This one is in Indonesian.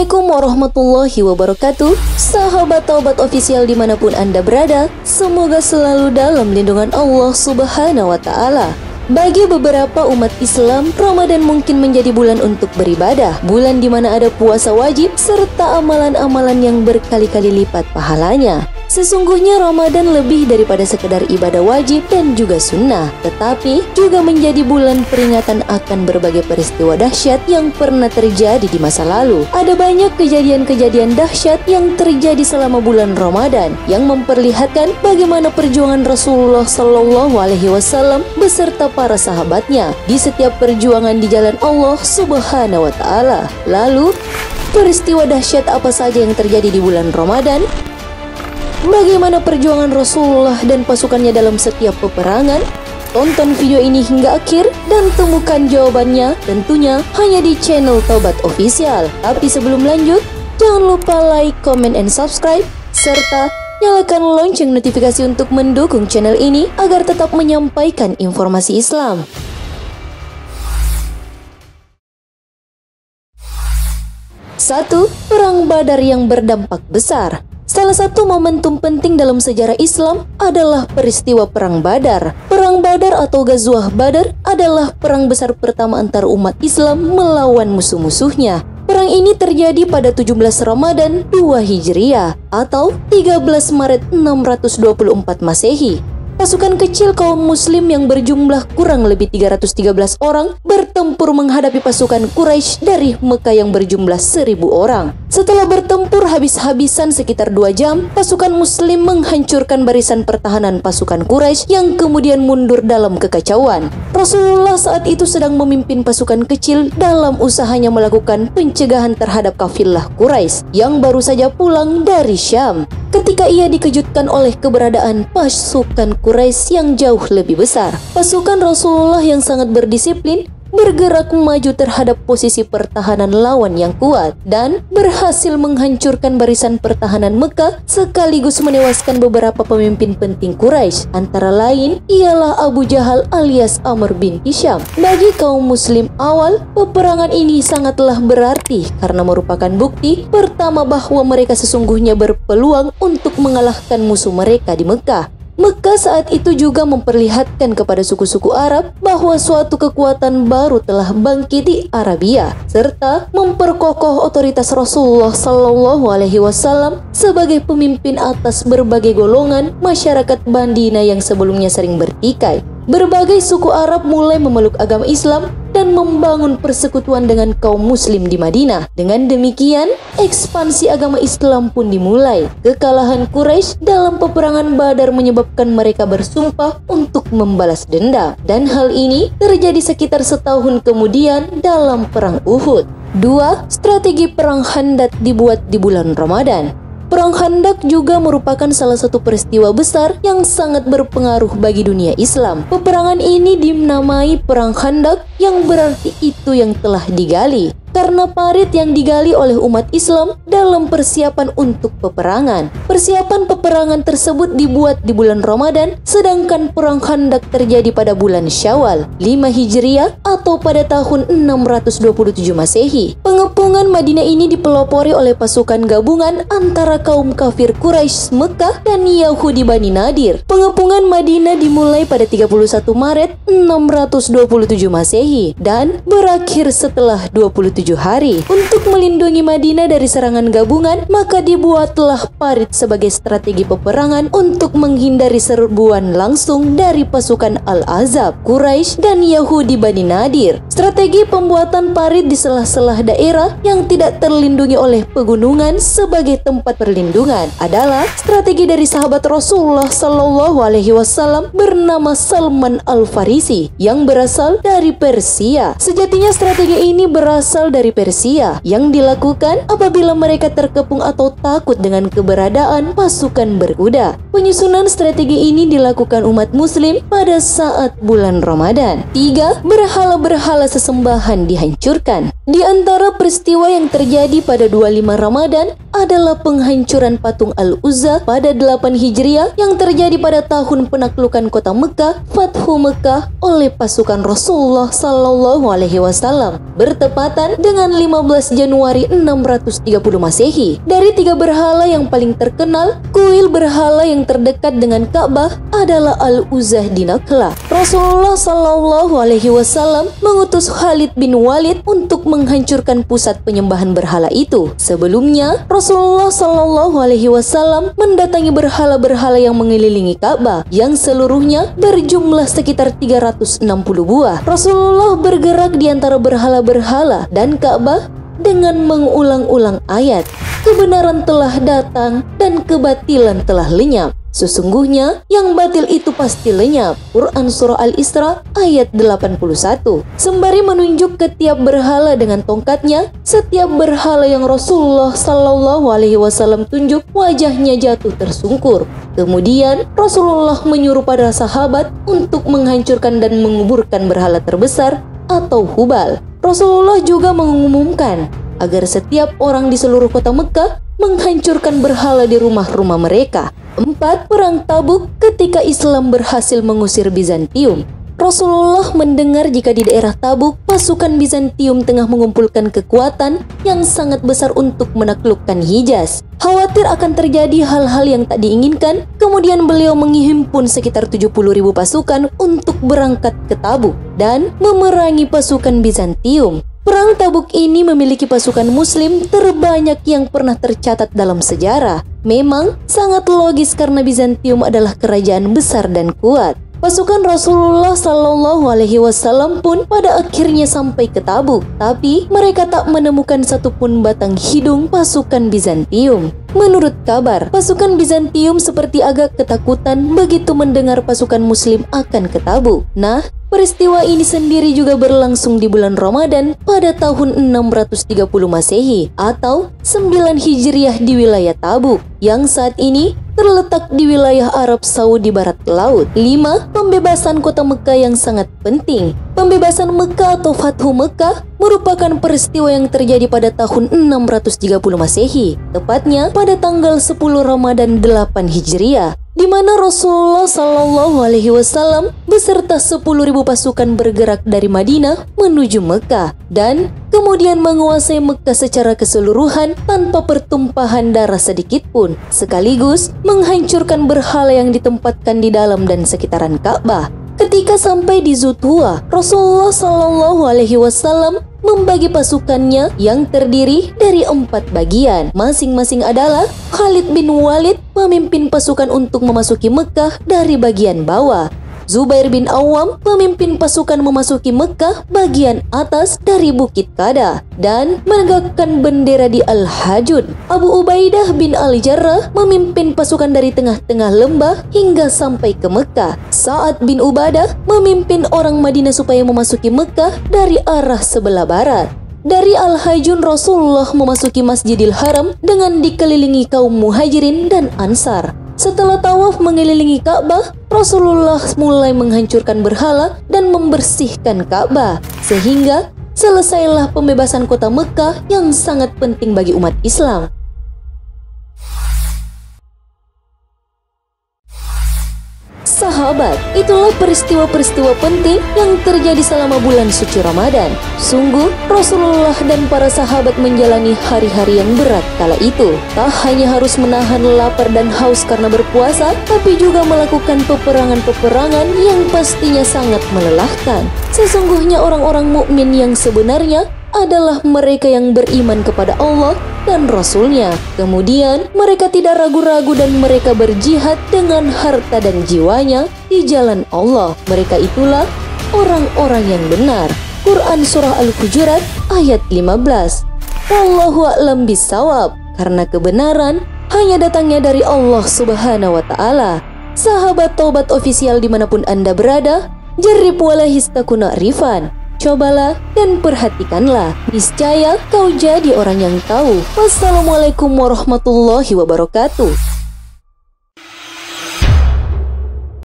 Assalamualaikum warahmatullahi wabarakatuh. Sahabat Taubat Official dimanapun Anda berada, semoga selalu dalam lindungan Allah Subhanahu wa Ta'ala. Bagi beberapa umat Islam, Ramadan mungkin menjadi bulan untuk beribadah, bulan di mana ada puasa wajib serta amalan-amalan yang berkali-kali lipat pahalanya. Sesungguhnya Ramadan lebih daripada sekedar ibadah wajib dan juga sunnah, tetapi juga menjadi bulan peringatan akan berbagai peristiwa dahsyat yang pernah terjadi di masa lalu. Ada banyak kejadian-kejadian dahsyat yang terjadi selama bulan Ramadan yang memperlihatkan bagaimana perjuangan Rasulullah Shallallahu Alaihi Wasallam beserta para sahabatnya di setiap perjuangan di jalan Allah Subhanahu wa Ta'ala. Lalu, peristiwa dahsyat apa saja yang terjadi di bulan Ramadan? Bagaimana perjuangan Rasulullah dan pasukannya dalam setiap peperangan? Tonton video ini hingga akhir dan temukan jawabannya tentunya hanya di channel Taubat Official. Tapi sebelum lanjut, jangan lupa like, comment, and subscribe, serta nyalakan lonceng notifikasi untuk mendukung channel ini agar tetap menyampaikan informasi Islam. 1. Perang Badar yang berdampak besar. Salah satu momentum penting dalam sejarah Islam adalah peristiwa Perang Badar. Perang Badar atau Ghazwah Badar adalah perang besar pertama antara umat Islam melawan musuh-musuhnya. Perang ini terjadi pada 17 Ramadan 2 Hijriah atau 13 Maret 624 Masehi. Pasukan kecil kaum muslim yang berjumlah kurang lebih 313 orang bertempur menghadapi pasukan Quraisy dari Mekah yang berjumlah 1000 orang. Setelah bertempur habis-habisan sekitar 2 jam, pasukan muslim menghancurkan barisan pertahanan pasukan Quraisy yang kemudian mundur dalam kekacauan. Rasulullah saat itu sedang memimpin pasukan kecil dalam usahanya melakukan pencegahan terhadap kafilah Quraisy yang baru saja pulang dari Syam. Ketika ia dikejutkan oleh keberadaan pasukan Quraisy yang jauh lebih besar. Pasukan Rasulullah yang sangat berdisiplin bergerak maju terhadap posisi pertahanan lawan yang kuat dan berhasil menghancurkan barisan pertahanan Mekah sekaligus menewaskan beberapa pemimpin penting Quraisy, antara lain ialah Abu Jahal alias Amr bin Hisham. Bagi kaum muslim awal, peperangan ini sangatlah berarti karena merupakan bukti pertama bahwa mereka sesungguhnya berpeluang untuk mengalahkan musuh mereka di Mekah. Mekah saat itu juga memperlihatkan kepada suku-suku Arab bahwa suatu kekuatan baru telah bangkit di Arabia, serta memperkokoh otoritas Rasulullah Shallallahu Alaihi Wasallam sebagai pemimpin atas berbagai golongan masyarakat Madinah yang sebelumnya sering bertikai. Berbagai suku Arab mulai memeluk agama Islam dan membangun persekutuan dengan kaum muslim di Madinah. Dengan demikian, ekspansi agama Islam pun dimulai. Kekalahan Quraisy dalam peperangan Badar menyebabkan mereka bersumpah untuk membalas dendam. Dan hal ini terjadi sekitar setahun kemudian dalam perang Uhud. 2. Strategi perang Khandaq dibuat di bulan Ramadan. Perang Khandaq juga merupakan salah satu peristiwa besar yang sangat berpengaruh bagi dunia Islam. Peperangan ini dinamai Perang Khandaq yang berarti itu yang telah digali, karena parit yang digali oleh umat Islam dalam persiapan untuk peperangan. Persiapan peperangan tersebut dibuat di bulan Ramadan, sedangkan Perang Khandaq terjadi pada bulan Syawal 5 Hijriah atau pada tahun 627 Masehi. Pengepungan Madinah ini dipelopori oleh pasukan gabungan antara kaum kafir Quraisy Mekah dan Yahudi Bani Nadir. Pengepungan Madinah dimulai pada 31 Maret 627 Masehi dan berakhir setelah 27 hari. Untuk melindungi Madinah dari serangan gabungan, maka dibuatlah parit sebagai strategi peperangan untuk menghindari serbuan langsung dari pasukan Al-Ahzab, Quraisy, dan Yahudi Bani Nadir. Strategi pembuatan parit di sela-sela daerah yang tidak terlindungi oleh pegunungan sebagai tempat perlindungan adalah strategi dari sahabat Rasulullah Shallallahu Alaihi Wasallam bernama Salman Al-Farisi yang berasal dari Persia. Sejatinya strategi ini berasal dari Persia yang dilakukan apabila mereka terkepung atau takut dengan keberadaan pasukan berkuda. Penyusunan strategi ini dilakukan umat muslim pada saat bulan Ramadan. 3. Berhala-berhala sesembahan dihancurkan. Di antara peristiwa yang terjadi pada 25 Ramadan adalah penghancuran patung Al-Uzza pada 8 Hijriah yang terjadi pada tahun penaklukan kota Mekah, Fathu Mekah oleh pasukan Rasulullah Sallallahu Alaihi Wasallam, bertepatan dengan 15 Januari 630 Masehi. Dari 3 berhala yang paling terkenal, kuil berhala yang terdekat dengan Ka'bah adalah Al-Uzzah di Nakhla. Rasulullah Shallallahu Alaihi Wasallam mengutus Khalid bin Walid untuk menghancurkan pusat penyembahan berhala itu. Sebelumnya, Rasulullah Shallallahu Alaihi Wasallam mendatangi berhala-berhala yang mengelilingi Ka'bah yang seluruhnya berjumlah sekitar 360 buah. Rasulullah bergerak di antara berhala-berhala dan Ka'bah dengan mengulang-ulang ayat, "Kebenaran telah datang dan kebatilan telah lenyap. Sesungguhnya yang batil itu pasti lenyap." Quran Surah Al-Isra ayat 81. Sembari menunjuk ke tiap berhala dengan tongkatnya, setiap berhala yang Rasulullah Shallallahu Alaihi Wasallam tunjuk wajahnya jatuh tersungkur. Kemudian Rasulullah menyuruh para sahabat untuk menghancurkan dan menguburkan berhala terbesar atau Hubal. Rasulullah juga mengumumkan agar setiap orang di seluruh kota Mekah menghancurkan berhala di rumah-rumah mereka. 4. Perang Tabuk ketika Islam berhasil mengusir Bizantium. Rasulullah mendengar jika di daerah Tabuk pasukan Bizantium tengah mengumpulkan kekuatan yang sangat besar untuk menaklukkan Hijaz. Khawatir akan terjadi hal-hal yang tak diinginkan, kemudian beliau menghimpun sekitar 70.000 pasukan untuk berangkat ke Tabuk dan memerangi pasukan Bizantium. Perang Tabuk ini memiliki pasukan muslim terbanyak yang pernah tercatat dalam sejarah. Memang sangat logis karena Bizantium adalah kerajaan besar dan kuat. Pasukan Rasulullah Shallallahu Alaihi Wasallam pun pada akhirnya sampai ke Tabuk, tapi mereka tak menemukan satupun batang hidung pasukan Bizantium. Menurut kabar, pasukan Bizantium seperti agak ketakutan begitu mendengar pasukan muslim akan ke Tabuk. Nah, peristiwa ini sendiri juga berlangsung di bulan Ramadan pada tahun 630 Masehi atau 9 Hijriah di wilayah Tabuk yang saat ini terletak di wilayah Arab Saudi Barat Laut. 5. Pembebasan kota Mekah yang sangat penting. Pembebasan Mekah atau Fathu Mekah merupakan peristiwa yang terjadi pada tahun 630 Masehi, tepatnya pada tanggal 10 Ramadan 8 Hijriah, di mana Rasulullah Shallallahu Alaihi Wasallam beserta 10.000 pasukan bergerak dari Madinah menuju Mekah dan kemudian menguasai Mekah secara keseluruhan tanpa pertumpahan darah sedikit pun, sekaligus menghancurkan berhala yang ditempatkan di dalam dan sekitaran Ka'bah. Ketika sampai di Zutwa, Rasulullah Shallallahu Alaihi Wasallam membagi pasukannya yang terdiri dari 4 bagian. Masing-masing adalah Khalid bin Walid memimpin pasukan untuk memasuki Mekah dari bagian bawah. Zubair bin Awam memimpin pasukan memasuki Mekah bagian atas dari Bukit Kada dan menegakkan bendera di Al-Hajun. Abu Ubaidah bin Al-Jarrah memimpin pasukan dari tengah-tengah lembah hingga sampai ke Mekah. Sa'ad bin Ubadah memimpin orang Madinah supaya memasuki Mekah dari arah sebelah barat. Dari Al-Hajun, Rasulullah memasuki Masjidil Haram dengan dikelilingi kaum Muhajirin dan Ansar. Setelah tawaf mengelilingi Ka'bah, Rasulullah mulai menghancurkan berhala dan membersihkan Ka'bah, sehingga selesailah pembebasan kota Mekah yang sangat penting bagi umat Islam. Sahabat, itulah peristiwa-peristiwa penting yang terjadi selama bulan suci Ramadan. Sungguh, Rasulullah dan para sahabat menjalani hari-hari yang berat kala itu. Tak hanya harus menahan lapar dan haus karena berpuasa, tapi juga melakukan peperangan-peperangan yang pastinya sangat melelahkan. Sesungguhnya orang-orang mukmin yang sebenarnya adalah mereka yang beriman kepada Allah dan Rasul-Nya. Kemudian mereka tidak ragu-ragu dan mereka berjihad dengan harta dan jiwanya di jalan Allah. Mereka itulah orang-orang yang benar. Quran Surah Al-Hujurat ayat 15. Wallahu a'lam bissawab. Karena kebenaran hanya datangnya dari Allah Subhanahu wa Ta'ala. Sahabat Taubat Official dimanapun Anda berada, jarib wala histakuna rifan. Cobalah dan perhatikanlah, niscaya kau jadi orang yang tahu. Wassalamualaikum warahmatullahi wabarakatuh.